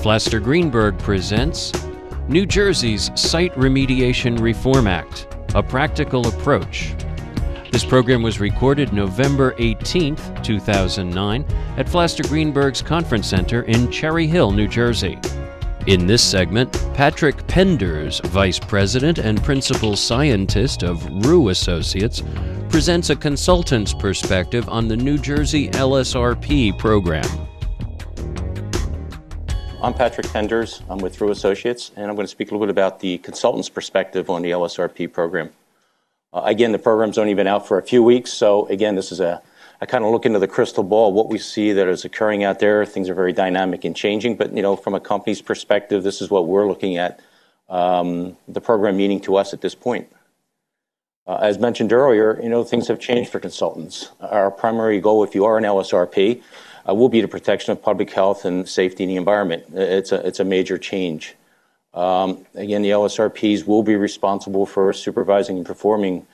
Flaster Greenberg presents New Jersey's Site Remediation Reform Act, a Practical Approach. This program was recorded November 18, 2009 at Flaster Greenberg's Conference Center in Cherry Hill, New Jersey. In this segment, Patrick Penders, Vice President and Principal Scientist of Rue Associates, presents a consultant's perspective on the New Jersey LSRP program. I'm Patrick Penders. I'm with Rue Associates, and I'm going to speak a little bit about the consultant's perspective on the LSRP program. Again, the program's only been out for a few weeks, so again, this is I kind of look into the crystal ball, what we see that is occurring out there. Things are very dynamic and changing, but from a company's perspective, this is what we're looking at, the program meaning to us at this point. As mentioned earlier, things have changed for consultants. Our primary goal, if you are an LSRP, will be the protection of public health and safety in the environment. It's a major change. Again, the LSRPs will be responsible for supervising and performing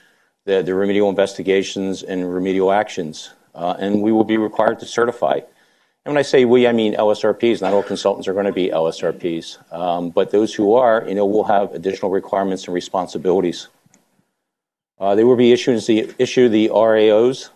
the remedial investigations and remedial actions, and we will be required to certify. And when I say we, I mean LSRPs. Not all consultants are going to be LSRPs, but those who are, will have additional requirements and responsibilities. They will be issue the RAOs.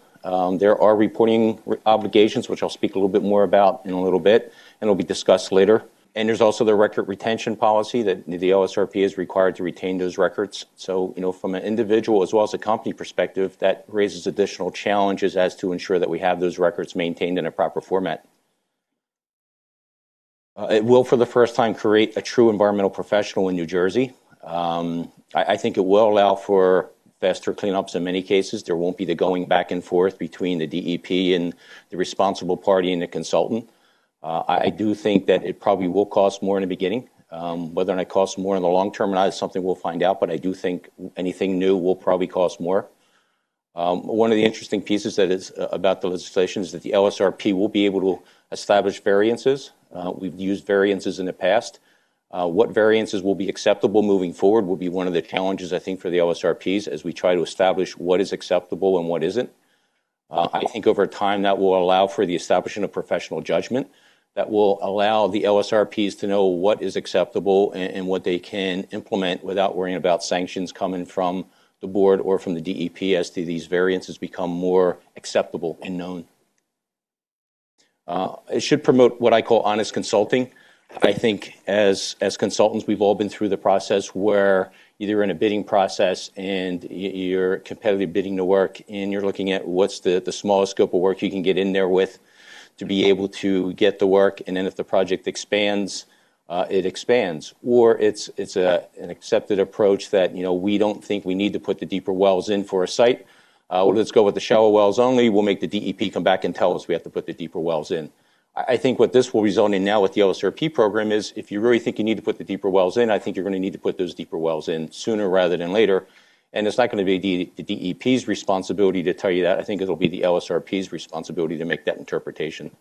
There are reporting obligations, which I'll speak a little bit more about in a little bit, and will be discussed later. And there's also the record retention policy that the LSRP is required to retain those records. So, from an individual as well as a company perspective, that raises additional challenges as to ensure that we have those records maintained in a proper format. It will, for the first time, create a true environmental professional in New Jersey. I think it will allow for faster cleanups in many cases. There won't be the going back and forth between the DEP and the responsible party and the consultant. I do think that it probably will cost more in the beginning. Whether or not it costs more in the long term or not is something we'll find out, but I do think anything new will probably cost more. One of the interesting pieces that is about the legislation is that the LSRP will be able to establish variances. We've used variances in the past. What variances will be acceptable moving forward will be one of the challenges, I think, for the LSRPs as we try to establish what is acceptable and what isn't. I think over time that will allow for the establishment of professional judgment that will allow the LSRPs to know what is acceptable and what they can implement without worrying about sanctions coming from the board or from the DEP as to these variances become more acceptable and known. It should promote what I call honest consulting. I think as consultants, we've all been through the process where you're in a bidding process and you're competitive bidding to work and you're looking at what's the smallest scope of work you can get in there with to be able to get the work. And then if the project expands, it expands. Or it's an accepted approach that, we don't think we need to put the deeper wells in for a site. Well, let's go with the shallow wells only. We'll make the DEP come back and tell us we have to put the deeper wells in. I think what this will result in now with the LSRP program is if you really think you need to put the deeper wells in, I think you're going to need to put those deeper wells in sooner rather than later. And it's not going to be the DEP's responsibility to tell you that. I think it'll be the LSRP's responsibility to make that interpretation.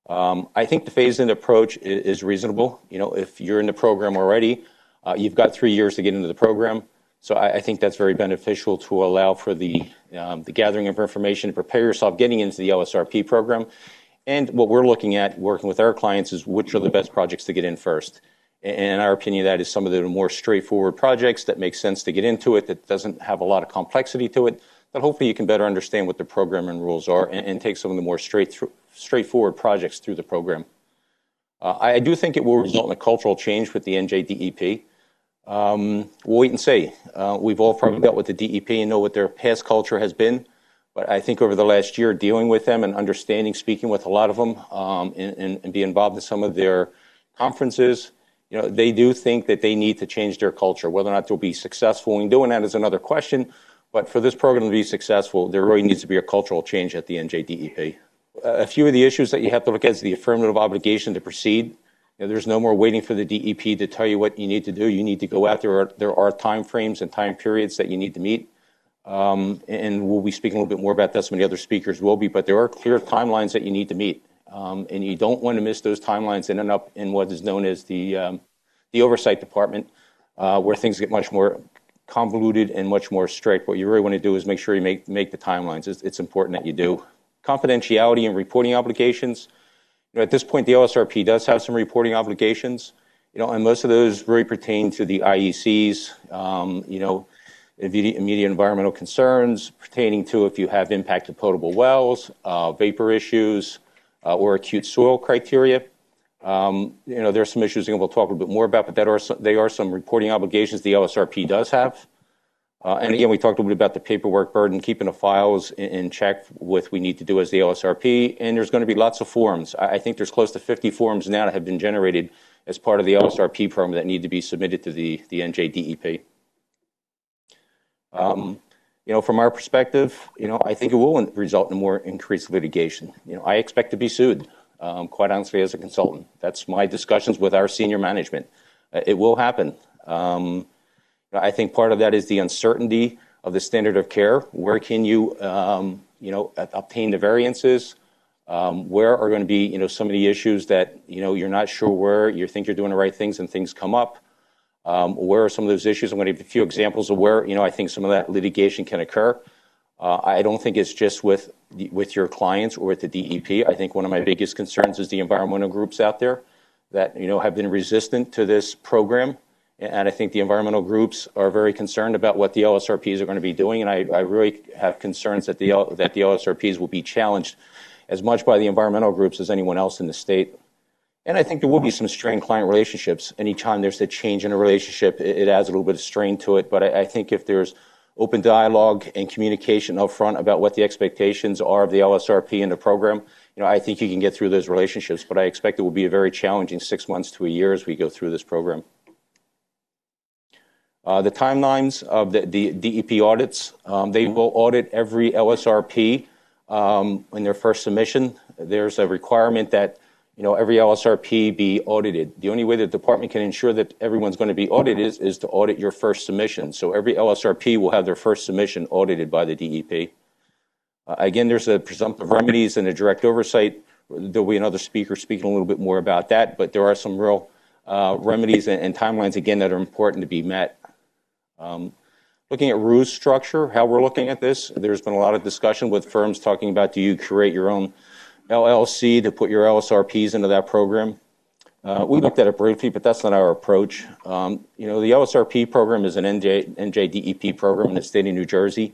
I think the phased-in approach is reasonable. If you're in the program already, you've got 3 years to get into the program. So I think that's very beneficial to allow for the gathering of information to prepare yourself getting into the LSRP program. And what we're looking at, working with our clients, is which are the best projects to get in first. And in our opinion, that is some of the more straightforward projects that make sense to get into it, that doesn't have a lot of complexity to it, that hopefully you can better understand what the program and rules are and take some of the more straightforward projects through the program. I do think it will result in a cultural change with the NJDEP. We'll wait and see. We've all probably dealt with the DEP and know what their past culture has been. But I think over the last year, dealing with them and understanding, speaking with a lot of them, and be involved in some of their conferences, they do think that they need to change their culture. Whether or not they'll be successful in doing that is another question. But for this program to be successful, there really needs to be a cultural change at the NJDEP. A few of the issues that you have to look at is the affirmative obligation to proceed. There's no more waiting for the DEP to tell you what you need to do. You need to go out there. There are time frames and time periods that you need to meet. And we'll be speaking a little bit more about that. Some of the other speakers will be, but there are clear timelines that you need to meet. And you don't want to miss those timelines and end up in what is known as the oversight department, where things get much more convoluted and much more strict. What you really want to do is make sure you make the timelines. It's important that you do. Confidentiality and reporting obligations. At this point, the LSRP does have some reporting obligations, and most of those really pertain to the IECs, immediate environmental concerns pertaining to if you have impacted potable wells, vapor issues, or acute soil criteria. There are some issues, and we'll talk a little bit more about, but they are some reporting obligations the LSRP does have. And again, we talked a little bit about the paperwork burden, keeping the files in check with what we need to do as the LSRP, and there's going to be lots of forms. I think there's close to 50 forms now that have been generated as part of the LSRP program that need to be submitted to the NJDEP. From our perspective, I think it will result in more increased litigation. I expect to be sued, quite honestly, as a consultant. That's my discussions with our senior management. It will happen. I think part of that is the uncertainty of the standard of care. Where can you, obtain the variances? Where are going to be, some of the issues that, you're not sure where you think you're doing the right things and things come up? Where are some of those issues? I'm going to give a few examples of where, I think some of that litigation can occur. I don't think it's just with your clients or with the DEP. I think one of my biggest concerns is the environmental groups out there that, have been resistant to this program. And I think the environmental groups are very concerned about what the LSRPs are going to be doing. And I really have concerns that the LSRPs will be challenged as much by the environmental groups as anyone else in the state. And I think there will be some strained client relationships. Anytime there's a change in a relationship, it adds a little bit of strain to it. But I think if there's open dialogue and communication up front about what the expectations are of the LSRP and the program, I think you can get through those relationships. But I expect it will be a very challenging 6 months to a year as we go through this program. The timelines of the DEP audits, they will audit every LSRP in their first submission. There's a requirement that every LSRP be audited. The only way the department can ensure that everyone's going to be audited is to audit your first submission. So every LSRP will have their first submission audited by the DEP. Again, there's a presumptive remedies and a direct oversight. There'll be another speaker speaking a little bit more about that, but there are some real remedies and timelines, again, that are important to be met. Looking at RU's structure, how we're looking at this, there's been a lot of discussion with firms talking about, do you create your own LLC to put your LSRPs into that program? We looked at it briefly, but that's not our approach. The LSRP program is an NJDEP program in the state of New Jersey.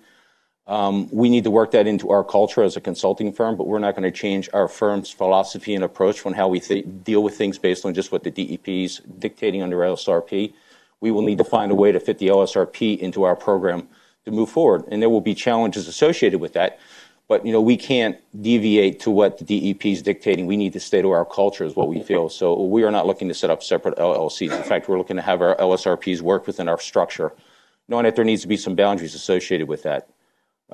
We need to work that into our culture as a consulting firm, but we're not going to change our firm's philosophy and approach on how we deal with things based on just what the DEP is dictating under LSRP. We will need to find a way to fit the LSRP into our program to move forward. And there will be challenges associated with that. But, we can't deviate to what the DEP is dictating. We need to stay to our culture is what we feel. So we are not looking to set up separate LLCs. In fact, we're looking to have our LSRPs work within our structure, knowing that there needs to be some boundaries associated with that.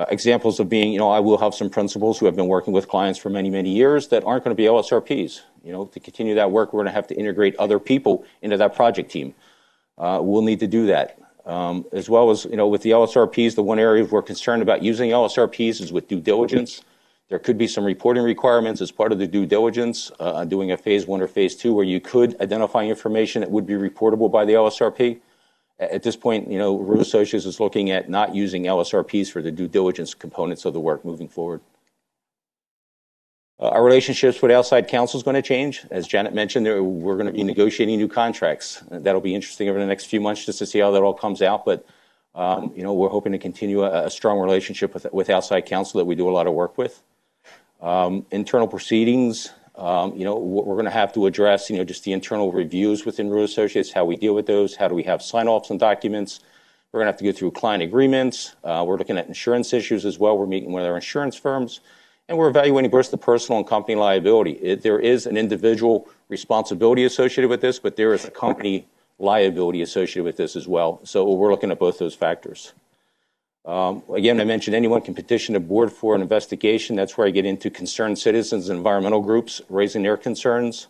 Examples of being, I will have some principals who have been working with clients for many, many years that aren't going to be LSRPs. To continue that work, we're going to have to integrate other people into that project team. We'll need to do that. As well as, with the LSRPs, the one area we're concerned about using LSRPs is with due diligence. There could be some reporting requirements as part of the due diligence, doing a phase 1 or phase 2 where you could identify information that would be reportable by the LSRP. At this point, RU Associates is looking at not using LSRPs for the due diligence components of the work moving forward. Our relationships with outside counsel is going to change. As Janet mentioned, we're going to be negotiating new contracts. That'll be interesting over the next few months just to see how that all comes out. But, we're hoping to continue a strong relationship with outside counsel that we do a lot of work with. Internal proceedings, we're going to have to address, just the internal reviews within RU Associates, how we deal with those, how do we have sign-offs on documents. We're going to have to go through client agreements. We're looking at insurance issues as well. We're meeting with our insurance firms. And we're evaluating both the personal and company liability. There is an individual responsibility associated with this, but there is a company liability associated with this as well. So we're looking at both those factors. Again, I mentioned anyone can petition the board for an investigation. That's where I get into concerned citizens and environmental groups raising their concerns.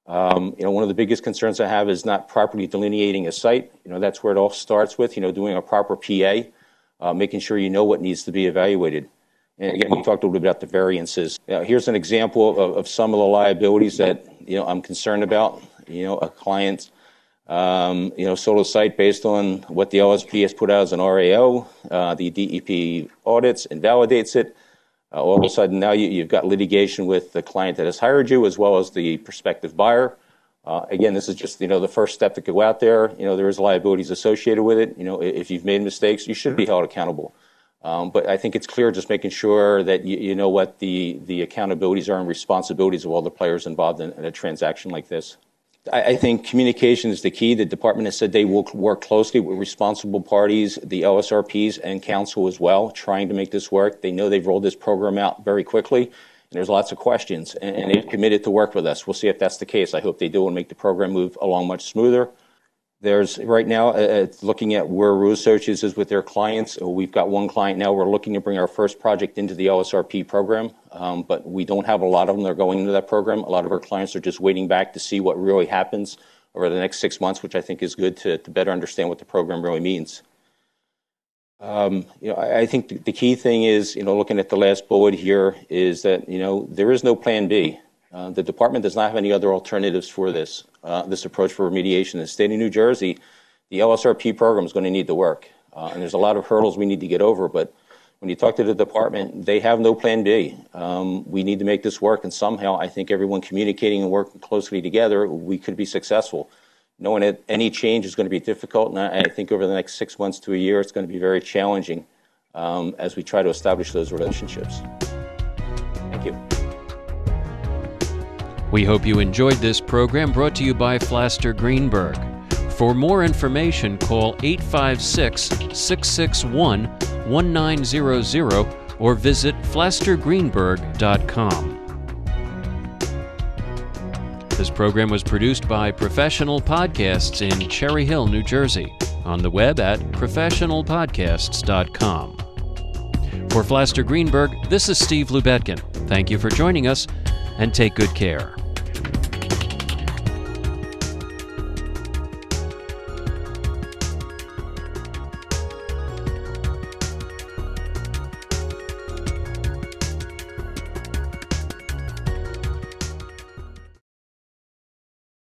One of the biggest concerns I have is not properly delineating a site. That's where it all starts with, doing a proper PA, making sure you know what needs to be evaluated. And again, we talked a little bit about the variances. Here's an example of some of the liabilities that, I'm concerned about. A client, sold a site based on what the LSP has put out as an RAO. The DEP audits, invalidates it. All of a sudden now you've got litigation with the client that has hired you as well as the prospective buyer. Again, this is just, the first step to go out there. There is liabilities associated with it. If you've made mistakes, you should be held accountable. But I think it's clear just making sure that you know what the accountabilities are and responsibilities of all the players involved in a transaction like this. I think communication is the key. The department has said they will work closely with responsible parties, the LSRPs and Consul as well, trying to make this work. They know they've rolled this program out very quickly, and there's lots of questions, and they've committed to work with us. We'll see if that's the case. I hope they do and make the program move along much smoother. There's right now looking at where Rue Associates is with their clients. We've got one client now. We're looking to bring our first project into the LSRP program, but we don't have a lot of them that are going into that program. A lot of our clients are just waiting back to see what really happens over the next 6 months, which I think is good to better understand what the program really means. I think the key thing is, looking at the last bullet here, is that there is no plan B. The department does not have any other alternatives for this approach for remediation. In the state of New Jersey, the LSRP program is going to need to work. And there's a lot of hurdles we need to get over. But when you talk to the department, they have no plan B. We need to make this work. And somehow, I think everyone communicating and working closely together, we could be successful. Knowing that any change is going to be difficult. And I think over the next 6 months to a year, it's going to be very challenging as we try to establish those relationships. Thank you. We hope you enjoyed this program brought to you by Flaster Greenberg. For more information, call 856-661-1900 or visit flastergreenberg.com. This program was produced by Professional Podcasts in Cherry Hill, New Jersey, on the web at professionalpodcasts.com. For Flaster Greenberg, this is Steve Lubetkin. Thank you for joining us, and take good care.